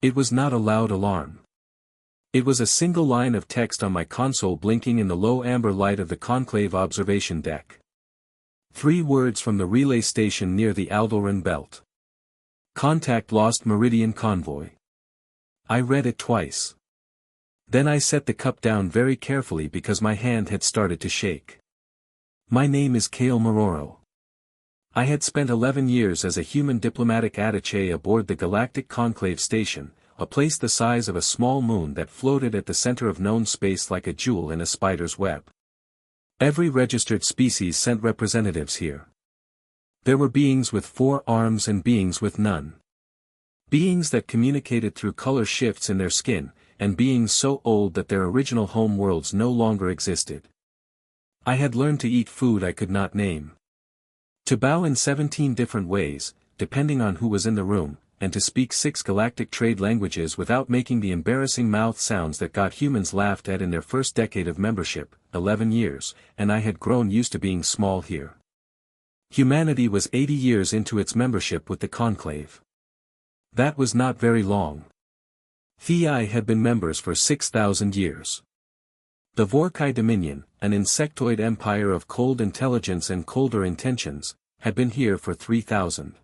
It was not a loud alarm. It was a single line of text on my console blinking in the low amber light of the conclave observation deck. 3 words from the relay station near the Aldebaran belt. Contact lost Meridian convoy. I read it twice. Then I set the cup down very carefully because my hand had started to shake. My name is Kale Maroro. I had spent 11 years as a human diplomatic attaché aboard the Galactic Conclave Station, a place the size of a small moon that floated at the center of known space like a jewel in a spider's web. Every registered species sent representatives here. There were beings with 4 arms and beings with none. Beings that communicated through color shifts in their skin, and beings so old that their original home worlds no longer existed. I had learned to eat food I could not name. To bow in 17 different ways, depending on who was in the room, and to speak 6 galactic trade languages without making the embarrassing mouth sounds that got humans laughed at in their first decade of membership, 11 years, and I had grown used to being small here. Humanity was 80 years into its membership with the Conclave. That was not very long. Thei had been members for 6,000 years. The Vorkai Dominion, an insectoid empire of cold intelligence and colder intentions, had been here for 3,000.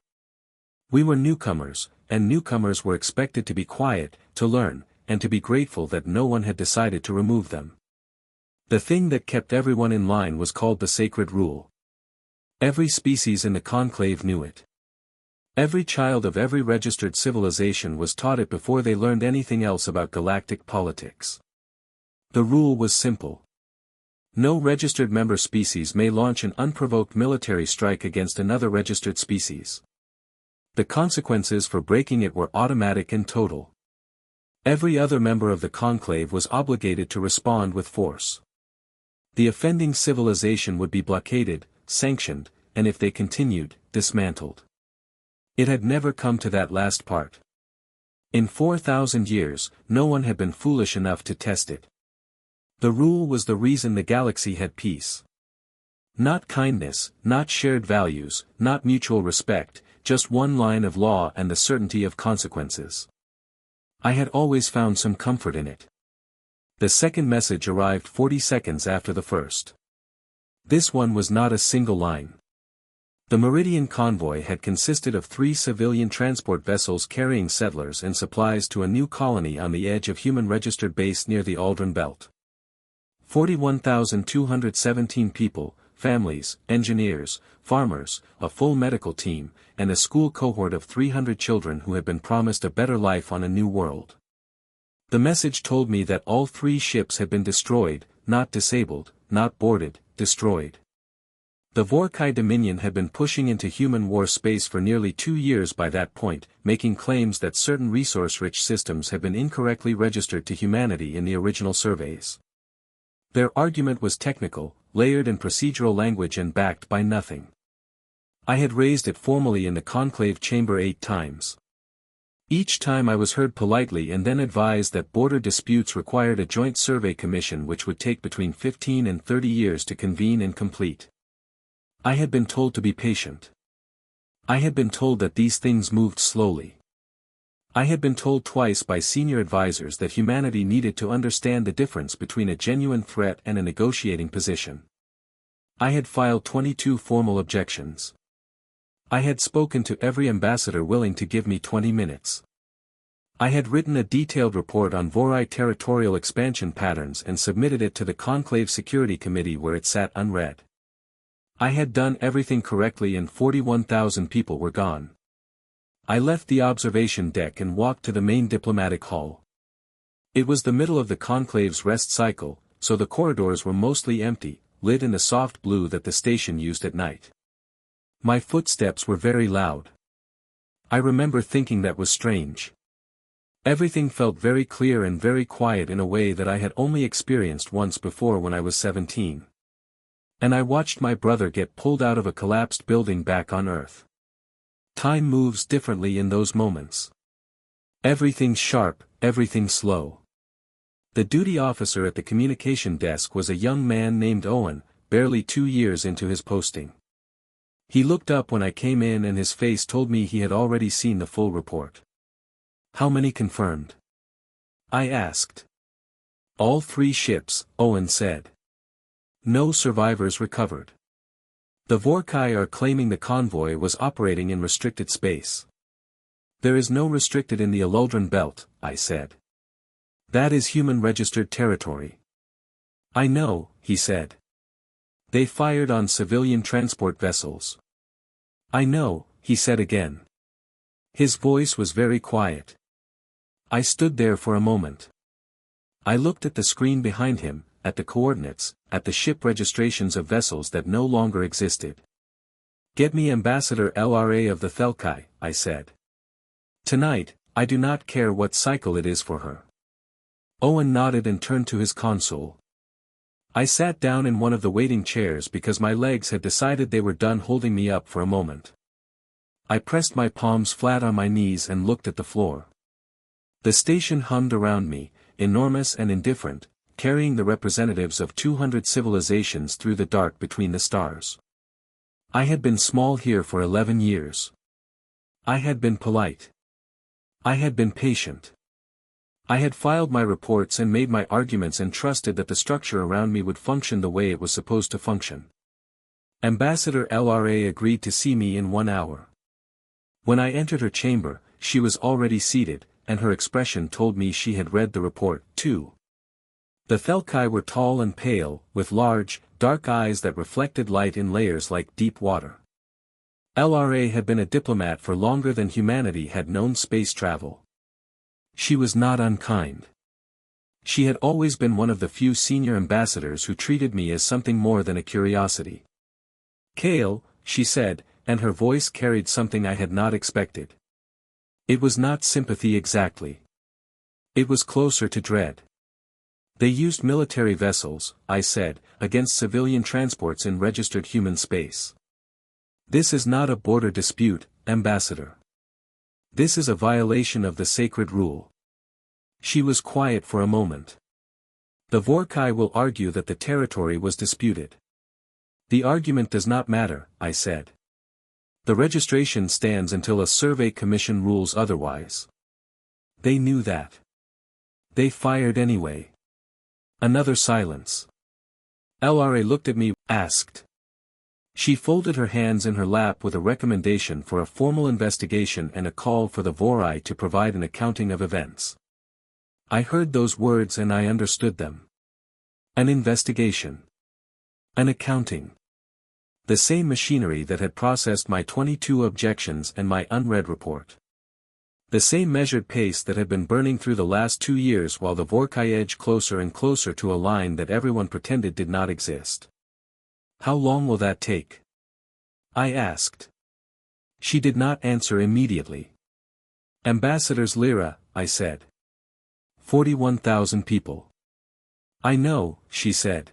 We were newcomers, and newcomers were expected to be quiet, to learn, and to be grateful that no one had decided to remove them. The thing that kept everyone in line was called the Sacred Rule. Every species in the Conclave knew it. Every child of every registered civilization was taught it before they learned anything else about galactic politics. The rule was simple. No registered member species may launch an unprovoked military strike against another registered species. The consequences for breaking it were automatic and total. Every other member of the Conclave was obligated to respond with force. The offending civilization would be blockaded, sanctioned, and if they continued, dismantled. It had never come to that last part. In 4,000 years, no one had been foolish enough to test it. The rule was the reason the galaxy had peace. Not kindness, not shared values, not mutual respect, just one line of law and the certainty of consequences. I had always found some comfort in it. The second message arrived 40 seconds after the first. This one was not a single line. The Meridian convoy had consisted of 3 civilian transport vessels carrying settlers and supplies to a new colony on the edge of human registered base near the Aldebaran belt. 41,217 people, families, engineers, farmers, a full medical team, and a school cohort of 300 children who had been promised a better life on a new world. The message told me that all 3 ships had been destroyed, not disabled, not boarded, destroyed. The Vorkai Dominion had been pushing into human war space for nearly 2 years by that point, making claims that certain resource-rich systems had been incorrectly registered to humanity in the original surveys. Their argument was technical, layered in procedural language and backed by nothing. I had raised it formally in the conclave chamber 8 times. Each time I was heard politely and then advised that border disputes required a joint survey commission which would take between 15 and 30 years to convene and complete. I had been told to be patient. I had been told that these things moved slowly. I had been told twice by senior advisors that humanity needed to understand the difference between a genuine threat and a negotiating position. I had filed 22 formal objections. I had spoken to every ambassador willing to give me 20 minutes. I had written a detailed report on Vorai territorial expansion patterns and submitted it to the Conclave Security Committee where it sat unread. I had done everything correctly and 41,000 people were gone. I left the observation deck and walked to the main diplomatic hall. It was the middle of the Conclave's rest cycle, so the corridors were mostly empty, lit in the soft blue that the station used at night. My footsteps were very loud. I remember thinking that was strange. Everything felt very clear and very quiet in a way that I had only experienced once before when I was 17. And I watched my brother get pulled out of a collapsed building back on Earth. Time moves differently in those moments. Everything sharp, everything slow. The duty officer at the communication desk was a young man named Owen, barely 2 years into his posting. He looked up when I came in and his face told me he had already seen the full report. How many confirmed? I asked. All 3 ships, Owen said. No survivors recovered. The Vorkai are claiming the convoy was operating in restricted space. There is no restricted in the Eluldran belt, I said. That is human-registered territory. I know, he said. They fired on civilian transport vessels. I know, he said again. His voice was very quiet. I stood there for a moment. I looked at the screen behind him, at the coordinates, at the ship registrations of vessels that no longer existed. Get me Ambassador LRA of the Thelkai, I said. Tonight, I do not care what cycle it is for her. Owen nodded and turned to his console. I sat down in one of the waiting chairs because my legs had decided they were done holding me up for a moment. I pressed my palms flat on my knees and looked at the floor. The station hummed around me, enormous and indifferent, carrying the representatives of 200 civilizations through the dark between the stars. I had been small here for 11 years. I had been polite. I had been patient. I had filed my reports and made my arguments and trusted that the structure around me would function the way it was supposed to function. Ambassador LRA agreed to see me in 1 hour. When I entered her chamber, she was already seated, and her expression told me she had read the report, too. The Thelkai were tall and pale, with large, dark eyes that reflected light in layers like deep water. LRA had been a diplomat for longer than humanity had known space travel. She was not unkind. She had always been one of the few senior ambassadors who treated me as something more than a curiosity. Kale, she said, and her voice carried something I had not expected. It was not sympathy exactly. It was closer to dread. They used military vessels, I said, against civilian transports in registered human space. This is not a border dispute, Ambassador. This is a violation of the sacred rule. She was quiet for a moment. The Vorkai will argue that the territory was disputed. The argument does not matter, I said. The registration stands until a survey commission rules otherwise. They knew that. They fired anyway. Another silence. LRA looked at me, asked. She folded her hands in her lap with a recommendation for a formal investigation and a call for the Vorai to provide an accounting of events. I heard those words and I understood them. An investigation. An accounting. The same machinery that had processed my 22 objections and my unread report. The same measured pace that had been burning through the last 2 years while the Vorkai edged closer and closer to a line that everyone pretended did not exist. How long will that take? I asked. She did not answer immediately. Ambassadors Lyra, I said. 41,000 people. I know, she said.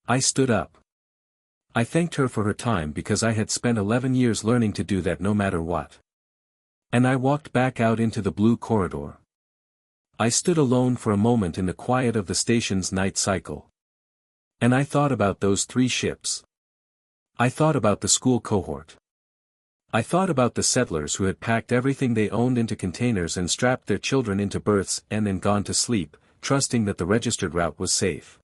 I stood up. I thanked her for her time because I had spent 11 years learning to do that no matter what. And I walked back out into the blue corridor. I stood alone for a moment in the quiet of the station's night cycle. And I thought about those 3 ships. I thought about the school cohort. I thought about the settlers who had packed everything they owned into containers and strapped their children into berths and then gone to sleep, trusting that the registered route was safe.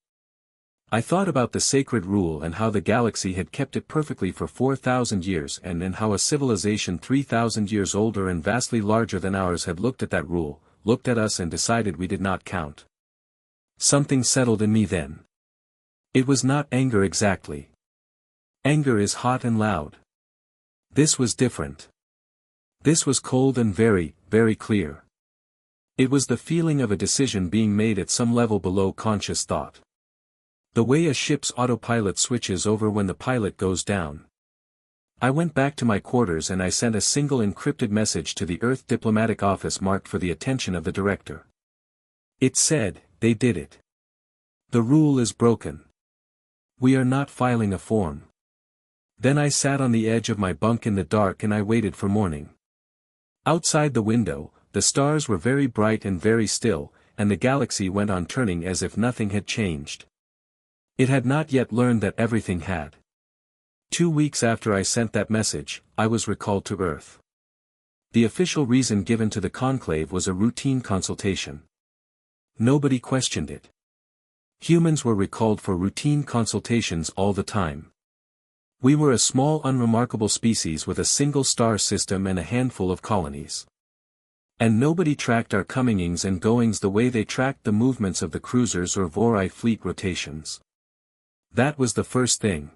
I thought about the sacred rule and how the galaxy had kept it perfectly for 4,000 years and how a civilization 3,000 years older and vastly larger than ours had looked at that rule, looked at us and decided we did not count. Something settled in me then. It was not anger exactly. Anger is hot and loud. This was different. This was cold and very, very clear. It was the feeling of a decision being made at some level below conscious thought. The way a ship's autopilot switches over when the pilot goes down. I went back to my quarters and I sent a single encrypted message to the Earth diplomatic office marked for the attention of the director. It said, they did it. The rule is broken. We are not filing a form. Then I sat on the edge of my bunk in the dark and I waited for morning. Outside the window, the stars were very bright and very still, and the galaxy went on turning as if nothing had changed. It had not yet learned that everything had. 2 weeks after I sent that message, I was recalled to Earth. The official reason given to the conclave was a routine consultation. Nobody questioned it. Humans were recalled for routine consultations all the time. We were a small unremarkable species with a single star system and a handful of colonies. And nobody tracked our comings and goings the way they tracked the movements of the cruisers or Vori fleet rotations. That was the first thing.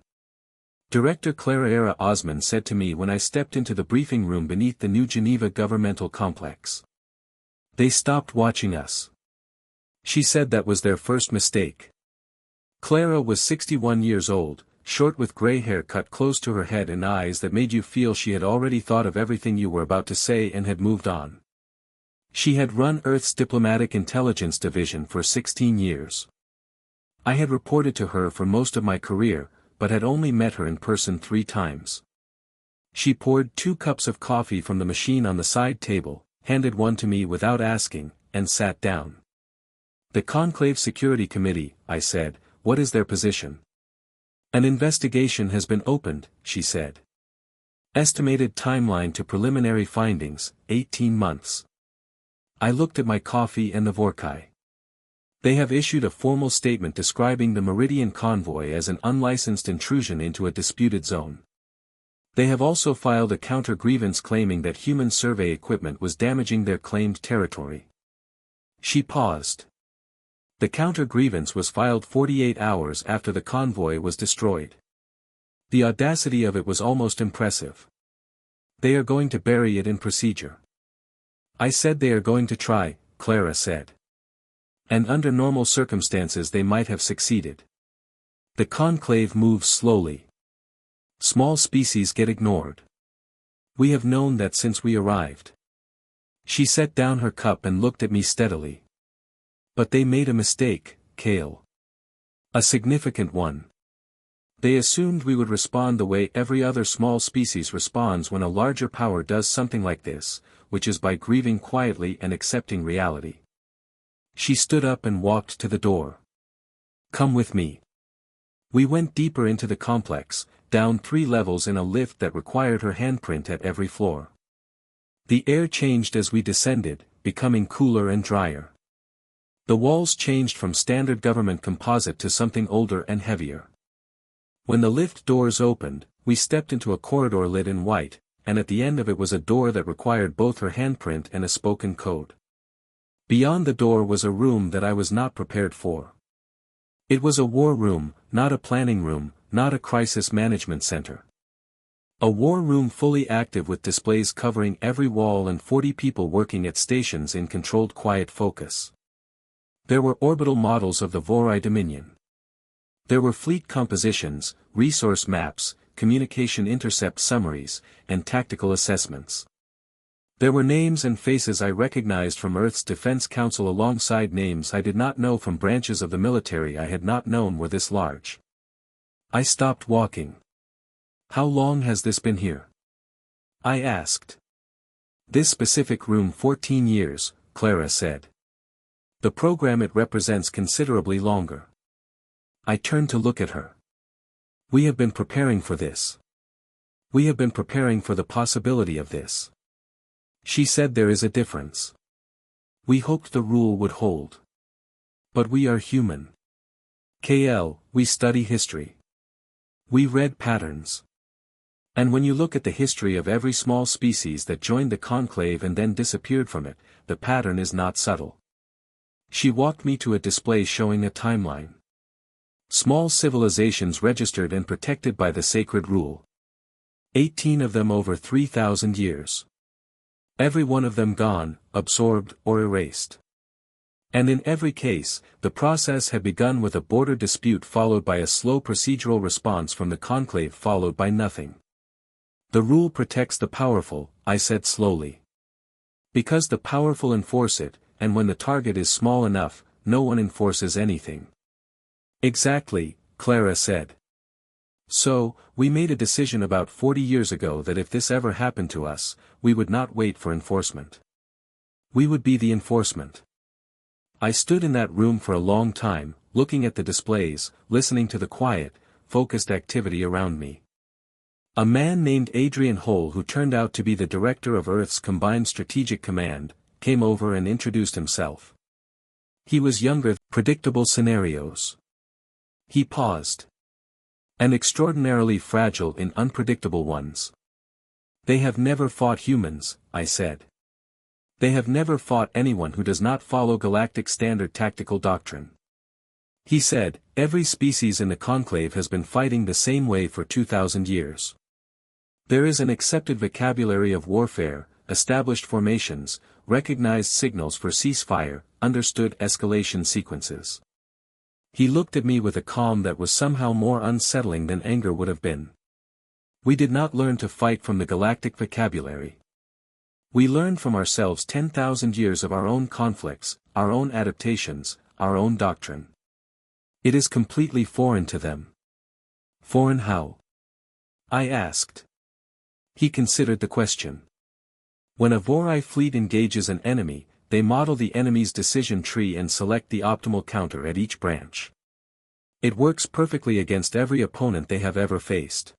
Director Clara Era Osman said to me when I stepped into the briefing room beneath the New Geneva governmental complex. They stopped watching us. She said that was their first mistake. Clara was 61 years old, short with gray hair cut close to her head and eyes that made you feel she had already thought of everything you were about to say and had moved on. She had run Earth's Diplomatic Intelligence Division for 16 years. I had reported to her for most of my career, but had only met her in person 3 times. She poured 2 cups of coffee from the machine on the side table, handed one to me without asking, and sat down. The Conclave Security Committee, I said, what is their position? An investigation has been opened, she said. Estimated timeline to preliminary findings, 18 months. I looked at my coffee and the Vorkai. They have issued a formal statement describing the Meridian convoy as an unlicensed intrusion into a disputed zone. They have also filed a counter-grievance claiming that human survey equipment was damaging their claimed territory. She paused. The counter-grievance was filed 48 hours after the convoy was destroyed. The audacity of it was almost impressive. They are going to bury it in procedure. I said they are going to try, Clara said. And under normal circumstances they might have succeeded. The conclave moves slowly. Small species get ignored. We have known that since we arrived. She set down her cup and looked at me steadily. But they made a mistake, Kale. A significant one. They assumed we would respond the way every other small species responds when a larger power does something like this, which is by grieving quietly and accepting reality. She stood up and walked to the door. Come with me. We went deeper into the complex, down 3 levels in a lift that required her handprint at every floor. The air changed as we descended, becoming cooler and drier. The walls changed from standard government composite to something older and heavier. When the lift doors opened, we stepped into a corridor lit in white, and at the end of it was a door that required both her handprint and a spoken code. Beyond the door was a room that I was not prepared for. It was a war room, not a planning room, not a crisis management center. A war room fully active with displays covering every wall and 40 people working at stations in controlled quiet focus. There were orbital models of the Vori Dominion. There were fleet compositions, resource maps, communication intercept summaries, and tactical assessments. There were names and faces I recognized from Earth's Defense Council alongside names I did not know from branches of the military I had not known were this large. I stopped walking. How long has this been here? I asked. This specific room 14 years, Clara said. The program it represents considerably longer. I turned to look at her. We have been preparing for this. We have been preparing for the possibility of this. She said there is a difference. We hoped the rule would hold. But we are human. KL, we study history. We read patterns. And when you look at the history of every small species that joined the conclave and then disappeared from it, the pattern is not subtle. She walked me to a display showing a timeline. Small civilizations registered and protected by the sacred rule. 18 of them over 3,000 years. Every one of them gone, absorbed, or erased. And in every case, the process had begun with a border dispute followed by a slow procedural response from the conclave followed by nothing. The rule protects the powerful, I said slowly. Because the powerful enforce it, and when the target is small enough, no one enforces anything. Exactly, Clara said. So, we made a decision about 40 years ago that if this ever happened to us, we would not wait for enforcement. We would be the enforcement. I stood in that room for a long time, looking at the displays, listening to the quiet, focused activity around me. A man named Adrian Hole, who turned out to be the director of Earth's Combined Strategic Command, came over and introduced himself. He was younger. Predictable scenarios. He paused. And extraordinarily fragile in unpredictable ones. They have never fought humans, I said. They have never fought anyone who does not follow Galactic Standard Tactical Doctrine. He said, every species in the Conclave has been fighting the same way for 2,000 years. There is an accepted vocabulary of warfare, established formations, recognized signals for ceasefire, understood escalation sequences. He looked at me with a calm that was somehow more unsettling than anger would have been. We did not learn to fight from the galactic vocabulary. We learned from ourselves 10,000 years of our own conflicts, our own adaptations, our own doctrine. It is completely foreign to them. Foreign how? I asked. He considered the question. When a Vorai fleet engages an enemy, they model the enemy's decision tree and select the optimal counter at each branch. It works perfectly against every opponent they have ever faced.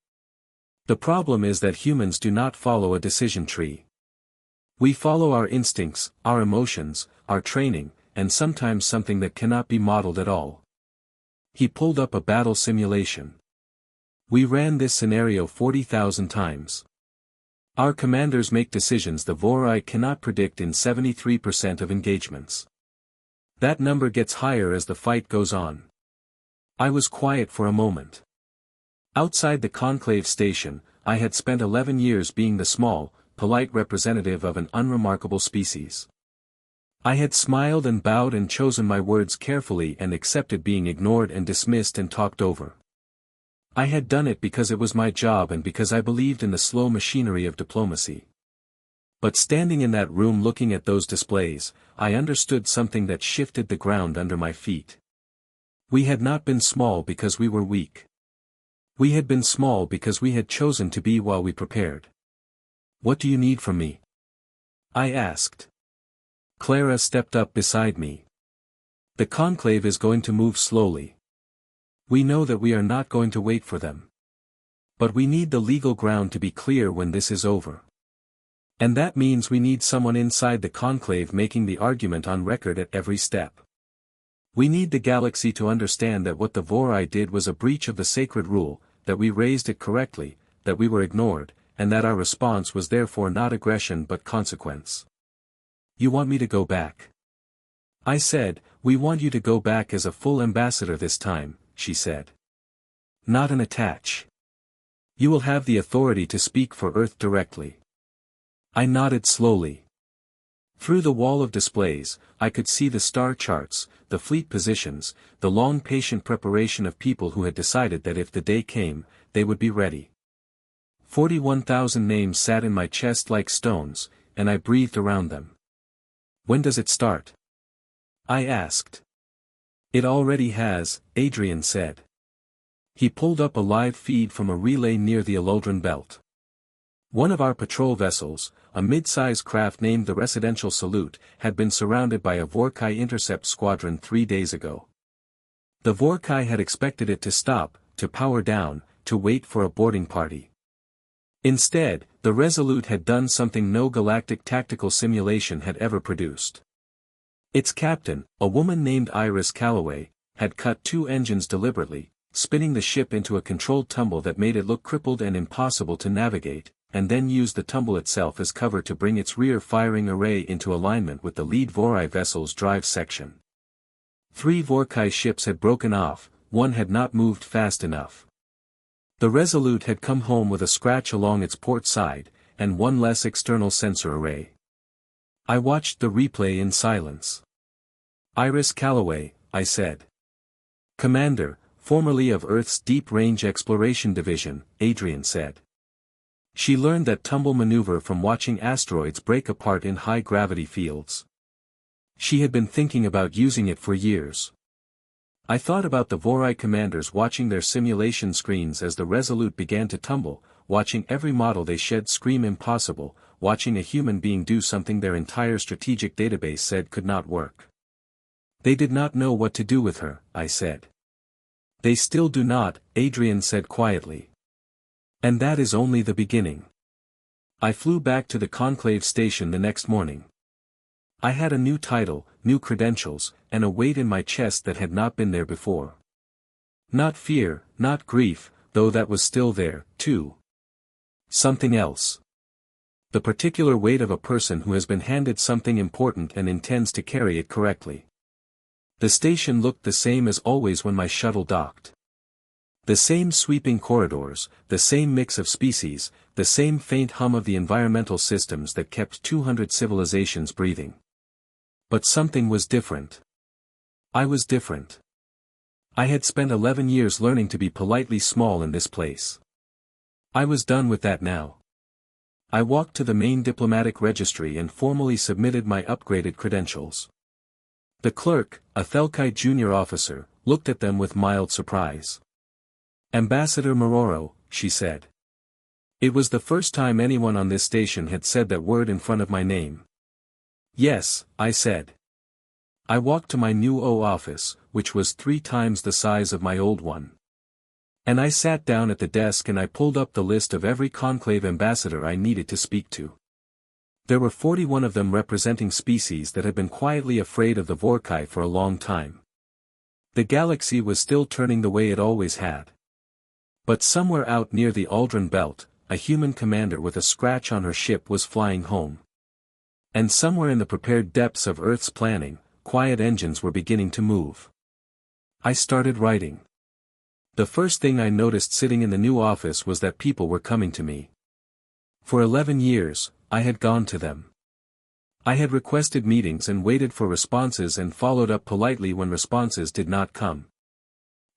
The problem is that humans do not follow a decision tree. We follow our instincts, our emotions, our training, and sometimes something that cannot be modeled at all. He pulled up a battle simulation. We ran this scenario 40,000 times. Our commanders make decisions the Vorai cannot predict in 73% of engagements. That number gets higher as the fight goes on. I was quiet for a moment. Outside the Conclave station, I had spent 11 years being the small, polite representative of an unremarkable species. I had smiled and bowed and chosen my words carefully and accepted being ignored and dismissed and talked over. I had done it because it was my job and because I believed in the slow machinery of diplomacy. But standing in that room looking at those displays, I understood something that shifted the ground under my feet. We had not been small because we were weak. We had been small because we had chosen to be while we prepared. What do you need from me? I asked. Clara stepped up beside me. The Conclave is going to move slowly. We know that we are not going to wait for them. But we need the legal ground to be clear when this is over. And that means we need someone inside the Conclave making the argument on record at every step. We need the galaxy to understand that what the Vorai did was a breach of the sacred rule, that we raised it correctly, that we were ignored, and that our response was therefore not aggression but consequence. You want me to go back? I said, we want you to go back as a full ambassador this time, she said. Not an attach. You will have the authority to speak for Earth directly. I nodded slowly. Through the wall of displays, I could see the star charts, the fleet positions, the long patient preparation of people who had decided that if the day came, they would be ready. 41,000 names sat in my chest like stones, and I breathed around them. When does it start? I asked. It already has, Adrian said. He pulled up a live feed from a relay near the Eloldran belt. One of our patrol vessels, a mid-size craft named the Residential Salute, had been surrounded by a Vorkai intercept squadron 3 days ago. The Vorkai had expected it to stop, to power down, to wait for a boarding party. Instead, the Resolute had done something no galactic tactical simulation had ever produced. Its captain, a woman named Iris Calloway, had cut 2 engines deliberately, spinning the ship into a controlled tumble that made it look crippled and impossible to navigate, and then used the tumble itself as cover to bring its rear firing array into alignment with the lead Vorai vessel's drive section. 3 Vorkai ships had broken off, 1 had not moved fast enough. The Resolute had come home with a scratch along its port side, and 1 less external sensor array. I watched the replay in silence. Iris Calloway, I said. Commander, formerly of Earth's Deep Range Exploration Division, Adrian said. She learned that tumble maneuver from watching asteroids break apart in high-gravity fields. She had been thinking about using it for years. I thought about the Vorai commanders watching their simulation screens as the Resolute began to tumble, watching every model they shed scream impossible, watching a human being do something their entire strategic database said could not work. They did not know what to do with her, I said. They still do not, Adrian said quietly. And that is only the beginning. I flew back to the conclave station the next morning. I had a new title, new credentials, and a weight in my chest that had not been there before. Not fear, not grief, though that was still there, too. Something else. The particular weight of a person who has been handed something important and intends to carry it correctly. The station looked the same as always when my shuttle docked. The same sweeping corridors, the same mix of species, the same faint hum of the environmental systems that kept 200 civilizations breathing. But something was different. I was different. I had spent 11 years learning to be politely small in this place. I was done with that now. I walked to the main diplomatic registry and formally submitted my upgraded credentials. The clerk, a Thelkite junior officer, looked at them with mild surprise. "Ambassador Mororo," she said. It was the first time anyone on this station had said that word in front of my name. "Yes," I said. I walked to my new office, which was 3 times the size of my old one. And I sat down at the desk and I pulled up the list of every conclave ambassador I needed to speak to. There were 41 of them representing species that had been quietly afraid of the Vorkai for a long time. The galaxy was still turning the way it always had. But somewhere out near the Aldrin Belt, a human commander with a scratch on her ship was flying home. And somewhere in the prepared depths of Earth's planning, quiet engines were beginning to move. I started writing. The first thing I noticed sitting in the new office was that people were coming to me. For 11 years, I had gone to them. I had requested meetings and waited for responses and followed up politely when responses did not come.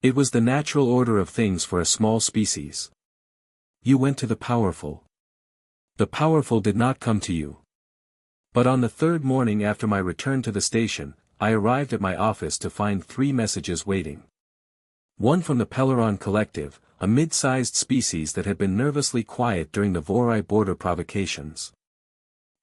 It was the natural order of things for a small species. You went to the powerful. The powerful did not come to you. But on the 3rd morning after my return to the station, I arrived at my office to find 3 messages waiting. One from the Peleron Collective, a mid-sized species that had been nervously quiet during the Vorai border provocations.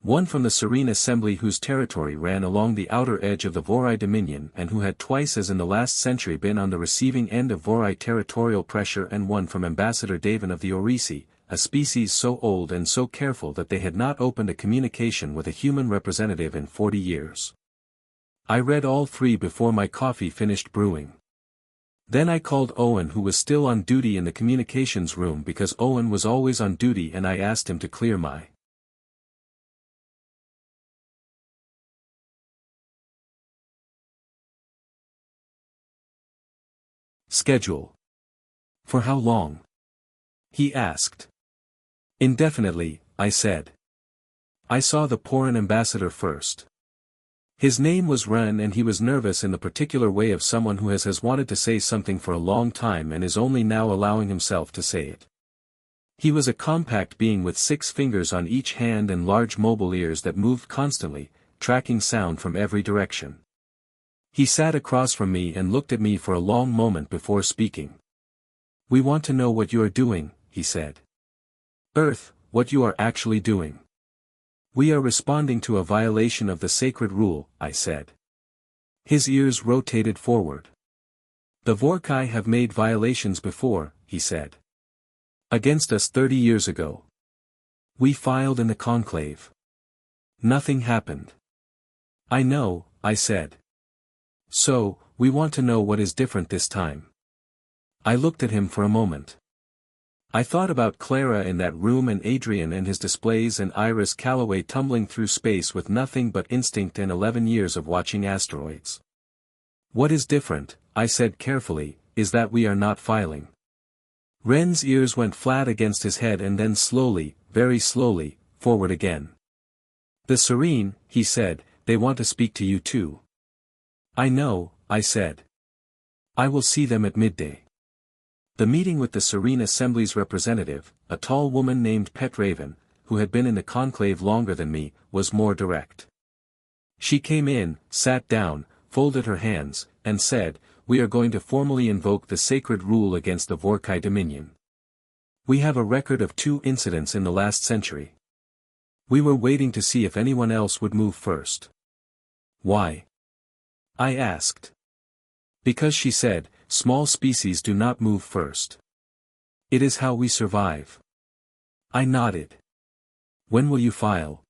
One from the Serene Assembly whose territory ran along the outer edge of the Vorai Dominion and who had twice as in the last century been on the receiving end of Vorai territorial pressure, and one from Ambassador Davin of the Orisi, a species so old and so careful that they had not opened a communication with a human representative in 40 years. I read all 3 before my coffee finished brewing. Then I called Owen, who was still on duty in the communications room because Owen was always on duty, and I asked him to clear my schedule. For how long? He asked. Indefinitely, I said. I saw the Poran ambassador first. His name was Ren, and he was nervous in the particular way of someone who has wanted to say something for a long time and is only now allowing himself to say it. He was a compact being with 6 fingers on each hand and large mobile ears that moved constantly, tracking sound from every direction. He sat across from me and looked at me for a long moment before speaking. "We want to know what you are doing," he said. "Earth, what you are actually doing." "We are responding to a violation of the sacred rule," I said. His ears rotated forward. "The Vorkai have made violations before," he said. "Against us 30 years ago. We filed in the conclave. Nothing happened." "I know," I said. "So, we want to know what is different this time." I looked at him for a moment. I thought about Clara in that room and Adrian and his displays and Iris Calloway tumbling through space with nothing but instinct and 11 years of watching asteroids. "What is different," I said carefully, "is that we are not filing." Ren's ears went flat against his head and then slowly, very slowly, forward again. "The Serene," he said, "they want to speak to you too." "I know," I said. "I will see them at midday." The meeting with the Serene Assembly's representative, a tall woman named Petraven, who had been in the conclave longer than me, was more direct. She came in, sat down, folded her hands, and said, "We are going to formally invoke the sacred rule against the Vorkai Dominion. We have a record of 2 incidents in the last century. We were waiting to see if anyone else would move first." "Why?" I asked. "Because," she said, "small species do not move first. It is how we survive." I nodded. When will you file?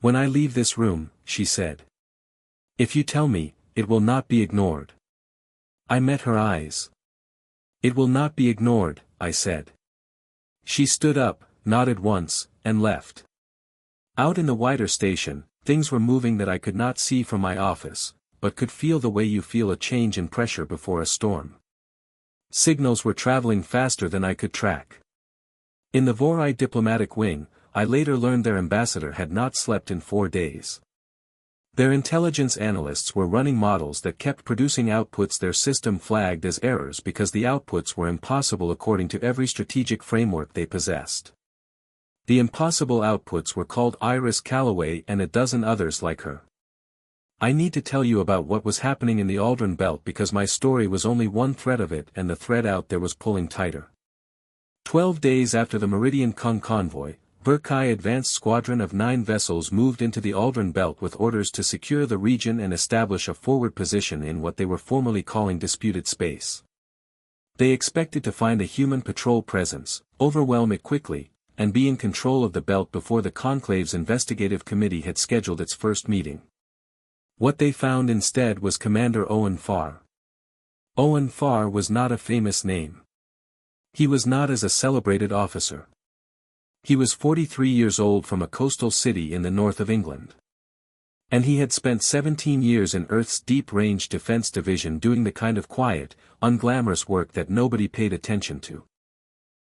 When I leave this room, she said. If you tell me, it will not be ignored. I met her eyes. It will not be ignored, I said. She stood up, nodded once, and left. Out in the wider station, things were moving that I could not see from my office, but could feel the way you feel a change in pressure before a storm. Signals were traveling faster than I could track. In the Vorai diplomatic wing, I later learned their ambassador had not slept in 4 days. Their intelligence analysts were running models that kept producing outputs their system flagged as errors because the outputs were impossible according to every strategic framework they possessed. The impossible outputs were called Iris Calloway and a dozen others like her. I need to tell you about what was happening in the Aldrin Belt because my story was only one thread of it and the thread out there was pulling tighter. 12 days after the Meridian Kung convoy, Burkai Advanced Squadron of 9 vessels moved into the Aldrin Belt with orders to secure the region and establish a forward position in what they were formerly calling disputed space. They expected to find a human patrol presence, overwhelm it quickly, and be in control of the belt before the Conclave's investigative committee had scheduled its first meeting. What they found instead was Commander Owen Farr. Owen Farr was not a famous name. He was not as a celebrated officer. He was 43 years old from a coastal city in the north of England. And he had spent 17 years in Earth's Deep-Range Defense Division doing the kind of quiet, unglamorous work that nobody paid attention to.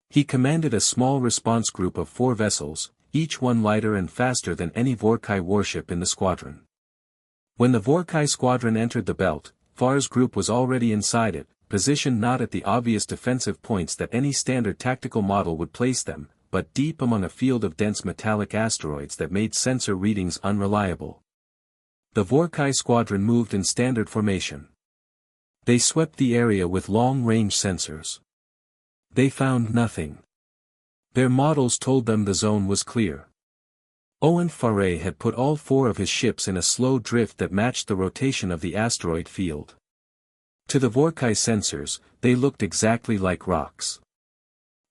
He commanded a small response group of 4 vessels, each one lighter and faster than any Vorkai warship in the squadron. When the Vorkai squadron entered the belt, Farr's group was already inside it, positioned not at the obvious defensive points that any standard tactical model would place them, but deep among a field of dense metallic asteroids that made sensor readings unreliable. The Vorkai squadron moved in standard formation. They swept the area with long-range sensors. They found nothing. Their models told them the zone was clear. Owen Farr had put all 4 of his ships in a slow drift that matched the rotation of the asteroid field. To the Vorkai sensors, they looked exactly like rocks.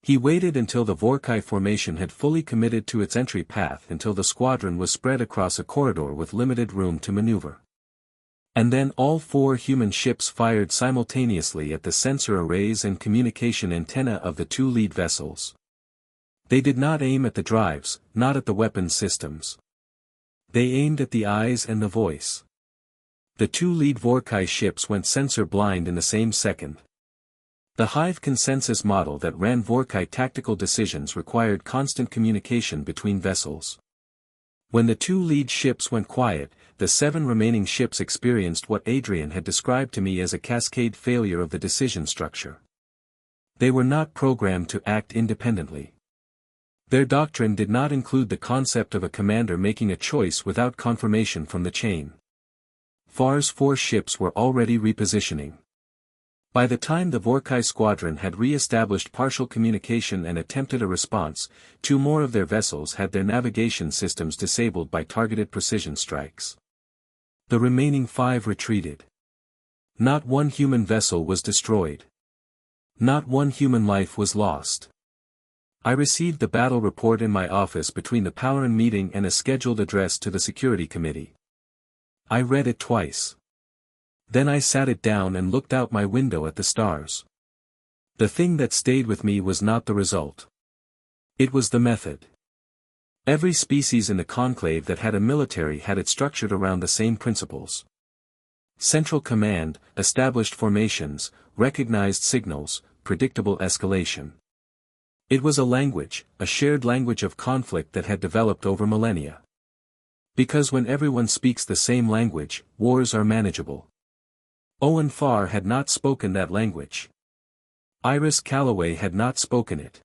He waited until the Vorkai formation had fully committed to its entry path until the squadron was spread across a corridor with limited room to maneuver. And then all 4 human ships fired simultaneously at the sensor arrays and communication antenna of the 2 lead vessels. They did not aim at the drives, not at the weapons systems. They aimed at the eyes and the voice. The 2 lead Vorkai ships went sensor blind in the same second. The Hive consensus model that ran Vorkai tactical decisions required constant communication between vessels. When the 2 lead ships went quiet, the 7 remaining ships experienced what Adrian had described to me as a cascade failure of the decision structure. They were not programmed to act independently. Their doctrine did not include the concept of a commander making a choice without confirmation from the chain. Farr's 4 ships were already repositioning. By the time the Vorkai squadron had re-established partial communication and attempted a response, 2 more of their vessels had their navigation systems disabled by targeted precision strikes. The remaining 5 retreated. Not one human vessel was destroyed. Not one human life was lost. I received the battle report in my office between the Powering meeting and a scheduled address to the Security Committee. I read it twice. Then I sat it down and looked out my window at the stars. The thing that stayed with me was not the result. It was the method. Every species in the conclave that had a military had it structured around the same principles. Central command, established formations, recognized signals, predictable escalation. It was a language, a shared language of conflict that had developed over millennia. Because when everyone speaks the same language, wars are manageable. Owen Farr had not spoken that language. Iris Calloway had not spoken it.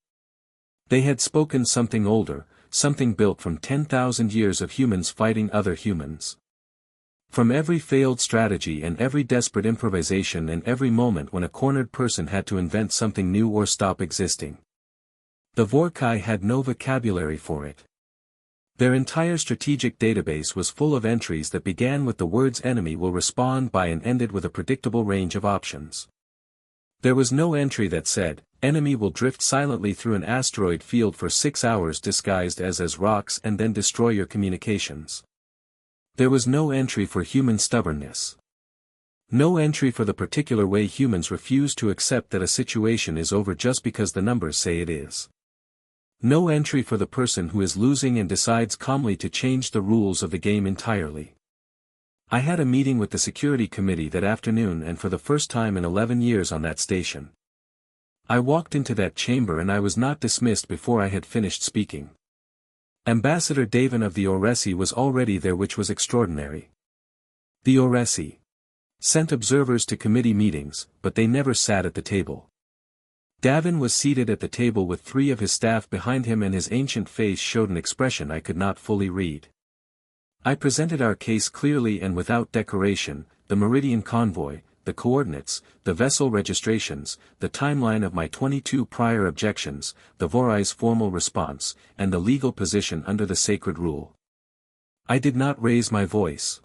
They had spoken something older, something built from 10,000 years of humans fighting other humans. From every failed strategy and every desperate improvisation and every moment when a cornered person had to invent something new or stop existing. The Vorkai had no vocabulary for it. Their entire strategic database was full of entries that began with the words enemy will respond by and ended with a predictable range of options. There was no entry that said, enemy will drift silently through an asteroid field for 6 hours disguised as rocks and then destroy your communications. There was no entry for human stubbornness. No entry for the particular way humans refuse to accept that a situation is over just because the numbers say it is. No entry for the person who is losing and decides calmly to change the rules of the game entirely. I had a meeting with the security committee that afternoon and for the first time in 11 years on that station. I walked into that chamber and I was not dismissed before I had finished speaking. Ambassador Davin of the Oresi was already there, which was extraordinary. The Oresi sent observers to committee meetings, but they never sat at the table. Davin was seated at the table with 3 of his staff behind him and his ancient face showed an expression I could not fully read. I presented our case clearly and without decoration, the Meridian convoy, the coordinates, the vessel registrations, the timeline of my 22 prior objections, the Vorai's formal response, and the legal position under the sacred rule. I did not raise my voice.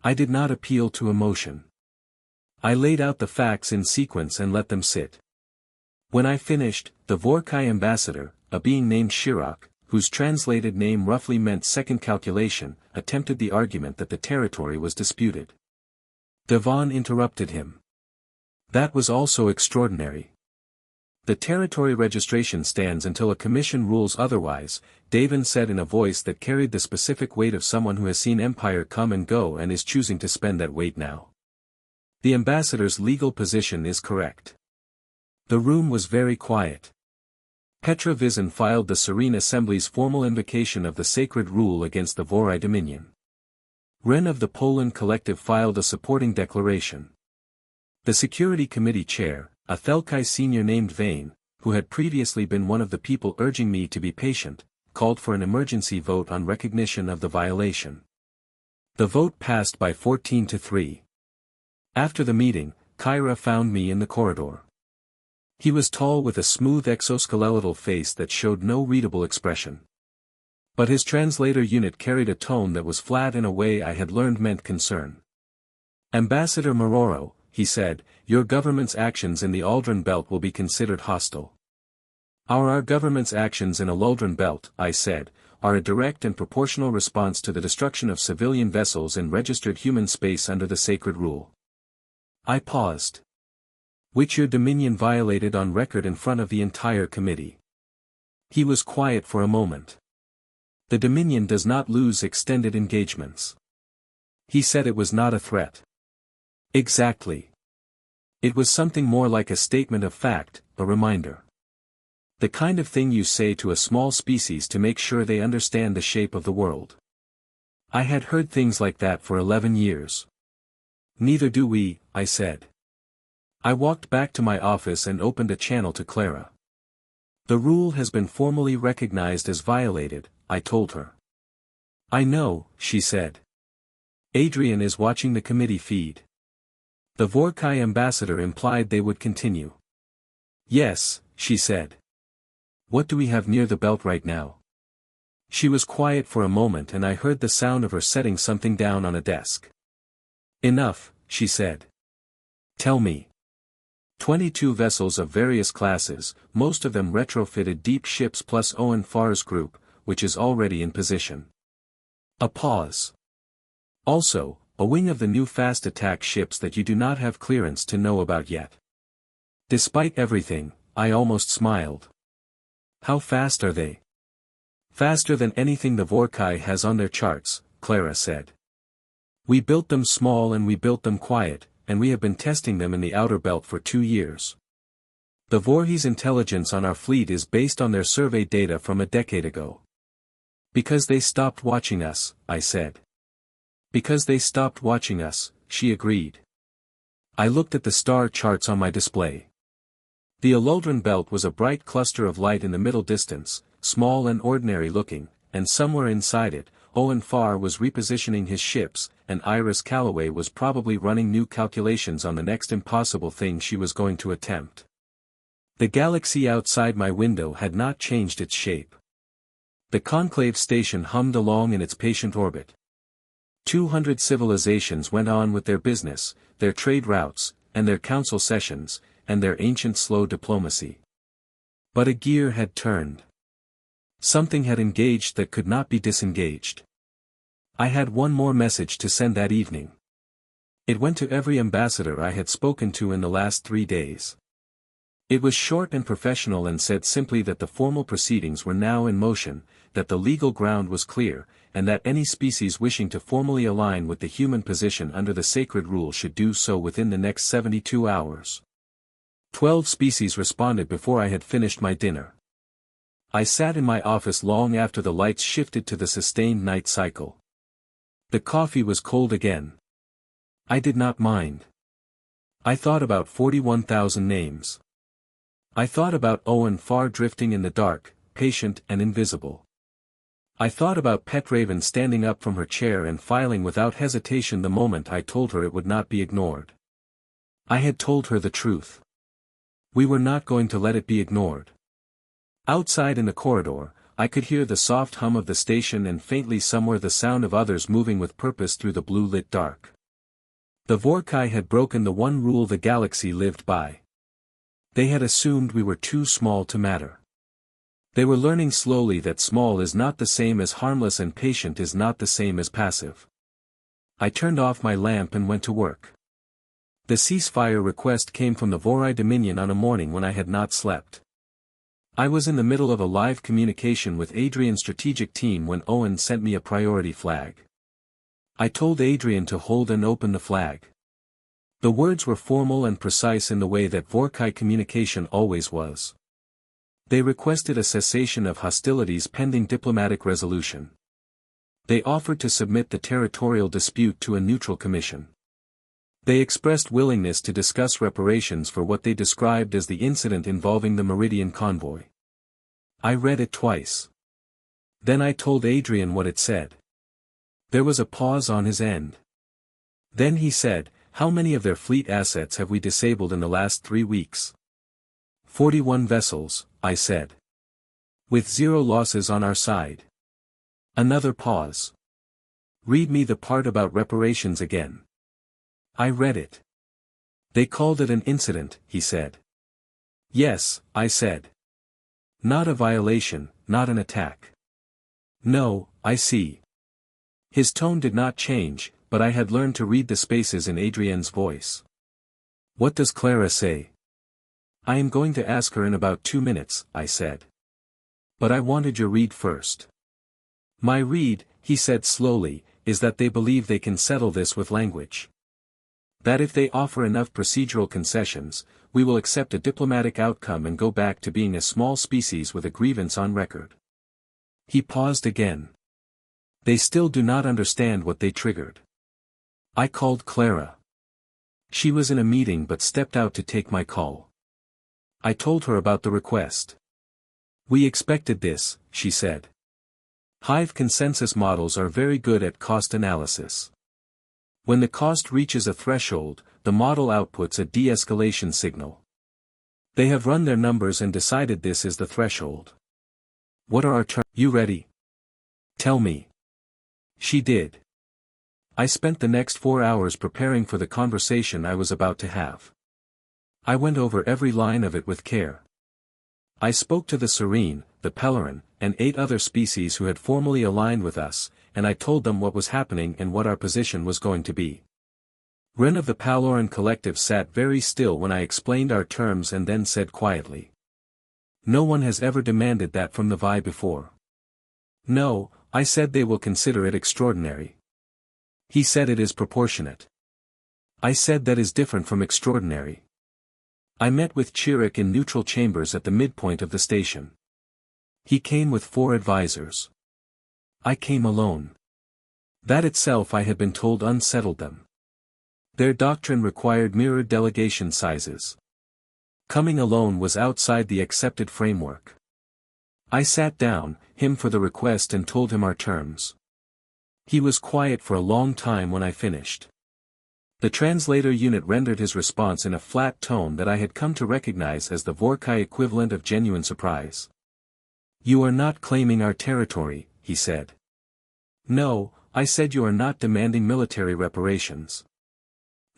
I did not appeal to emotion. I laid out the facts in sequence and let them sit. When I finished, the Vorkai ambassador, a being named Shirak, whose translated name roughly meant second calculation, attempted the argument that the territory was disputed. Devon interrupted him. That was also extraordinary. The territory registration stands until a commission rules otherwise, Davin said in a voice that carried the specific weight of someone who has seen empire come and go and is choosing to spend that weight now. The ambassador's legal position is correct. The room was very quiet. Petra Vizin filed the Serene Assembly's formal invocation of the sacred rule against the Vorai Dominion. Ren of the Poland Collective filed a supporting declaration. The Security Committee chair, a Thelkai senior named Vane, who had previously been one of the people urging me to be patient, called for an emergency vote on recognition of the violation. The vote passed by 14-3. After the meeting, Kyra found me in the corridor. He was tall with a smooth exoskeletal face that showed no readable expression. But his translator unit carried a tone that was flat in a way I had learned meant concern. Ambassador Mororo, he said, your government's actions in the Aldrin Belt will be considered hostile. Our government's actions in a Aldrin Belt, I said, are a direct and proportional response to the destruction of civilian vessels in registered human space under the sacred rule. I paused. Which your dominion violated on record in front of the entire committee. He was quiet for a moment. The Dominion does not lose extended engagements. He said it was not a threat. Exactly. It was something more like a statement of fact, a reminder. The kind of thing you say to a small species to make sure they understand the shape of the world. I had heard things like that for 11 years. Neither do we, I said. I walked back to my office and opened a channel to Clara. The rule has been formally recognized as violated, I told her. I know, she said. Adrian is watching the committee feed. The Vorkai ambassador implied they would continue. Yes, she said. What do we have near the belt right now? She was quiet for a moment and I heard the sound of her setting something down on a desk. Enough, she said. Tell me. 22 vessels of various classes, most of them retrofitted deep ships plus Owen Farr's group, which is already in position. A pause. Also, a wing of the new fast attack ships that you do not have clearance to know about yet. Despite everything, I almost smiled. How fast are they? Faster than anything the Vorkai has on their charts, Clara said. We built them small and we built them quiet, and we have been testing them in the outer belt for 2 years. The Voorhees intelligence on our fleet is based on their survey data from a decade ago. Because they stopped watching us, I said. Because they stopped watching us, she agreed. I looked at the star charts on my display. The Aloldran belt was a bright cluster of light in the middle distance, small and ordinary looking, and somewhere inside it, Owen Farr was repositioning his ships, and Iris Calloway was probably running new calculations on the next impossible thing she was going to attempt. The galaxy outside my window had not changed its shape. The conclave station hummed along in its patient orbit. 200 civilizations went on with their business, their trade routes, and their council sessions, and their ancient slow diplomacy. But a gear had turned. Something had engaged that could not be disengaged. I had one more message to send that evening. It went to every ambassador I had spoken to in the last 3 days. It was short and professional and said simply that the formal proceedings were now in motion, that the legal ground was clear, and that any species wishing to formally align with the human position under the sacred rule should do so within the next 72 hours. 12 species responded before I had finished my dinner. I sat in my office long after the lights shifted to the sustained night cycle. The coffee was cold again. I did not mind. I thought about 41,000 names. I thought about Owen far drifting in the dark, patient and invisible. I thought about Petraven standing up from her chair and filing without hesitation the moment I told her it would not be ignored. I had told her the truth. We were not going to let it be ignored. Outside in the corridor, I could hear the soft hum of the station and faintly somewhere the sound of others moving with purpose through the blue-lit dark. The Vorkai had broken the one rule the galaxy lived by. They had assumed we were too small to matter. They were learning slowly that small is not the same as harmless and patient is not the same as passive. I turned off my lamp and went to work. The ceasefire request came from the Vorai Dominion on a morning when I had not slept. I was in the middle of a live communication with Adrian's strategic team when Owen sent me a priority flag. I told Adrian to hold and open the flag. The words were formal and precise in the way that Vorkai communication always was. They requested a cessation of hostilities pending diplomatic resolution. They offered to submit the territorial dispute to a neutral commission. They expressed willingness to discuss reparations for what they described as the incident involving the Meridian convoy. I read it twice. Then I told Adrian what it said. There was a pause on his end. Then he said, "How many of their fleet assets have we disabled in the last 3 weeks?" 41 vessels, I said. With 0 losses on our side. Another pause. Read me the part about reparations again. I read it. They called it an incident, he said. Yes, I said. Not a violation, not an attack. No, I see. His tone did not change, but I had learned to read the spaces in Adrienne's voice. What does Clara say? I am going to ask her in about 2 minutes, I said. But I wanted your read first. My read, he said slowly, is that they believe they can settle this with language. That if they offer enough procedural concessions, we will accept a diplomatic outcome and go back to being a small species with a grievance on record. He paused again. They still do not understand what they triggered. I called Clara. She was in a meeting but stepped out to take my call. I told her about the request. We expected this, she said. Hive consensus models are very good at cost analysis. When the cost reaches a threshold, the model outputs a de-escalation signal. They have run their numbers and decided this is the threshold. What are our terms? You ready? Tell me. She did. I spent the next 4 hours preparing for the conversation I was about to have. I went over every line of it with care. I spoke to the Serene, the Pellerin, and 8 other species who had formally aligned with us, and I told them what was happening and what our position was going to be. Ren of the Paloran Collective sat very still when I explained our terms and then said quietly. No one has ever demanded that from the Vi before. No, I said they will consider it extraordinary. He said it is proportionate. I said that is different from extraordinary. I met with Chirrut in neutral chambers at the midpoint of the station. He came with 4 advisors. I came alone. That itself I had been told unsettled them. Their doctrine required mirrored delegation sizes. Coming alone was outside the accepted framework. I sat down, him for the request and told him our terms. He was quiet for a long time when I finished. The translator unit rendered his response in a flat tone that I had come to recognize as the Vorkai equivalent of genuine surprise. You are not claiming our territory, he said. No, I said you are not demanding military reparations.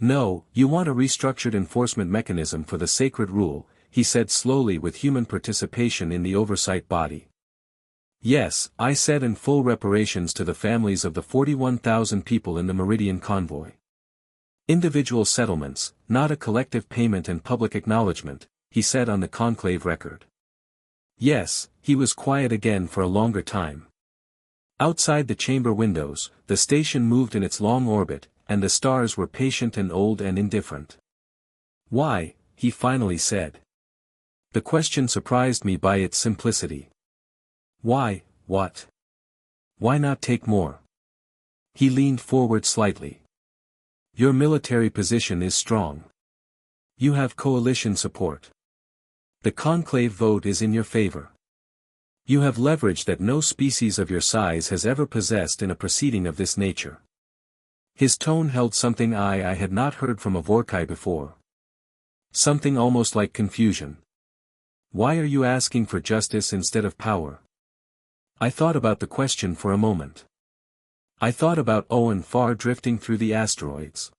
No, you want a restructured enforcement mechanism for the sacred rule, he said slowly, with human participation in the oversight body. Yes, I said, in full reparations to the families of the 41,000 people in the Meridian convoy. Individual settlements, not a collective payment and public acknowledgement, he said on the conclave record. Yes, he was quiet again for a longer time. Outside the chamber windows, the station moved in its long orbit, and the stars were patient and old and indifferent. Why, he finally said. The question surprised me by its simplicity. Why, what? Why not take more? He leaned forward slightly. Your military position is strong. You have coalition support. The conclave vote is in your favor. You have leverage that no species of your size has ever possessed in a proceeding of this nature. His tone held something I had not heard from a Vorkai before. Something almost like confusion. Why are you asking for justice instead of power? I thought about the question for a moment. I thought about Owen far drifting through the asteroids.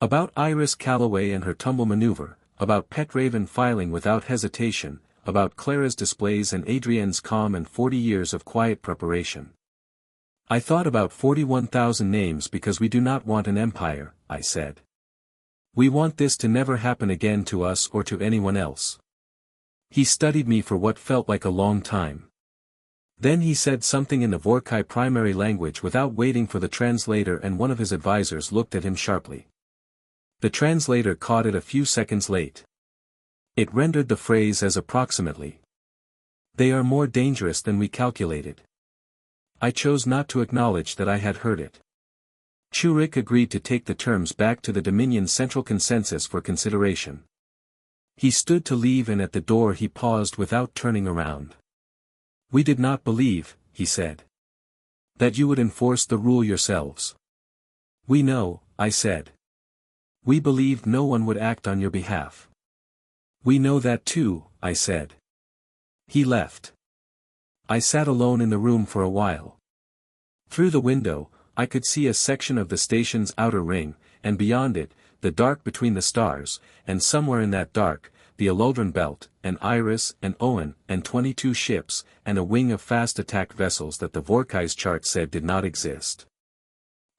About Iris Calloway and her tumble maneuver, about Petraven filing without hesitation, about Clara's displays and Adrienne's calm and 40 years of quiet preparation. I thought about 41,000 names because we do not want an empire, I said. We want this to never happen again to us or to anyone else. He studied me for what felt like a long time. Then he said something in the Vorkai primary language without waiting for the translator, and one of his advisors looked at him sharply. The translator caught it a few seconds late. It rendered the phrase as approximately. They are more dangerous than we calculated. I chose not to acknowledge that I had heard it. Churik agreed to take the terms back to the Dominion's central consensus for consideration. He stood to leave, and at the door he paused without turning around. We did not believe, he said, that you would enforce the rule yourselves. We know, I said. We believed no one would act on your behalf. We know that too, I said. He left. I sat alone in the room for a while. Through the window, I could see a section of the station's outer ring, and beyond it, the dark between the stars, and somewhere in that dark, the Eloldran belt, and Iris, and Owen, and 22 ships, and a wing of fast attack vessels that the Vorkai's chart said did not exist.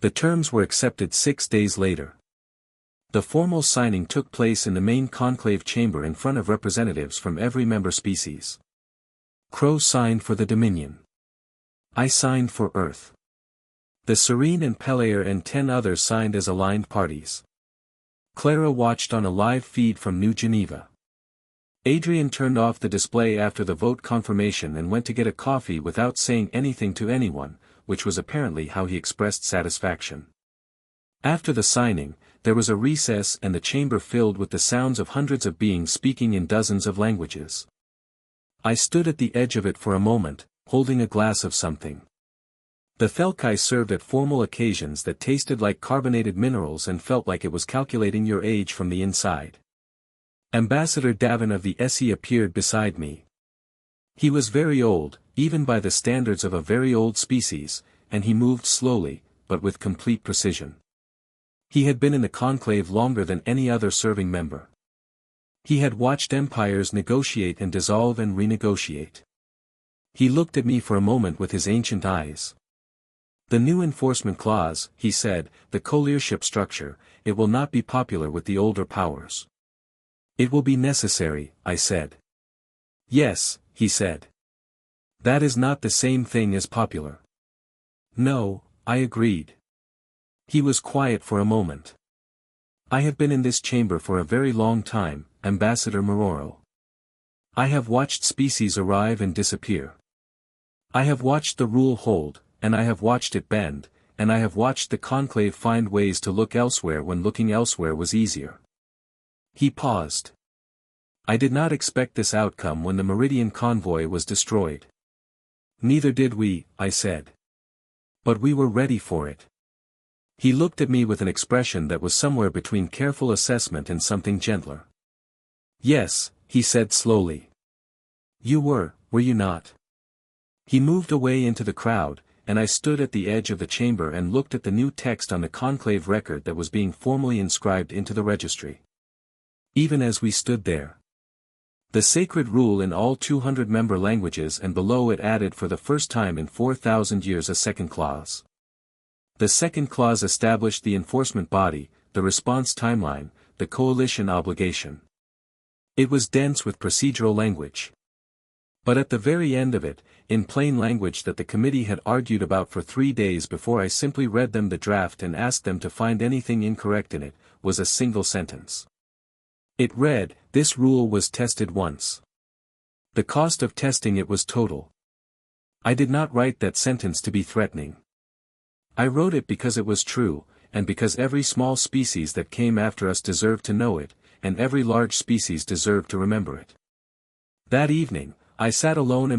The terms were accepted 6 days later. The formal signing took place in the main conclave chamber in front of representatives from every member species. Crow signed for the Dominion. I signed for Earth. The Serene and Pelair and 10 others signed as aligned parties. Clara watched on a live feed from New Geneva. Adrian turned off the display after the vote confirmation and went to get a coffee without saying anything to anyone, which was apparently how he expressed satisfaction. After the signing, there was a recess and the chamber filled with the sounds of hundreds of beings speaking in dozens of languages. I stood at the edge of it for a moment, holding a glass of something. The Thelkai served at formal occasions that tasted like carbonated minerals and felt like it was calculating your age from the inside. Ambassador Davin of the SE appeared beside me. He was very old, even by the standards of a very old species, and he moved slowly, but with complete precision. He had been in the conclave longer than any other serving member. He had watched empires negotiate and dissolve and renegotiate. He looked at me for a moment with his ancient eyes. The new enforcement clause, he said, the co-leadership structure, it will not be popular with the older powers. It will be necessary, I said. Yes, he said. That is not the same thing as popular. No, I agreed. He was quiet for a moment. I have been in this chamber for a very long time, Ambassador Mororo. I have watched species arrive and disappear. I have watched the rule hold, and I have watched it bend, and I have watched the conclave find ways to look elsewhere when looking elsewhere was easier. He paused. I did not expect this outcome when the Meridian convoy was destroyed. Neither did we, I said. But we were ready for it. He looked at me with an expression that was somewhere between careful assessment and something gentler. Yes, he said slowly. You were you not? He moved away into the crowd, and I stood at the edge of the chamber and looked at the new text on the conclave record that was being formally inscribed into the registry. Even as we stood there, the sacred rule in all 200-member languages, and below it added for the first time in 4,000 years a second clause. The second clause established the enforcement body, the response timeline, the coalition obligation. It was dense with procedural language. But at the very end of it, in plain language that the committee had argued about for 3 days before I simply read them the draft and asked them to find anything incorrect in it, was a single sentence. It read, "This rule was tested once. The cost of testing it was total." I did not write that sentence to be threatening. I wrote it because it was true, and because every small species that came after us deserved to know it, and every large species deserved to remember it. That evening, I sat alone in my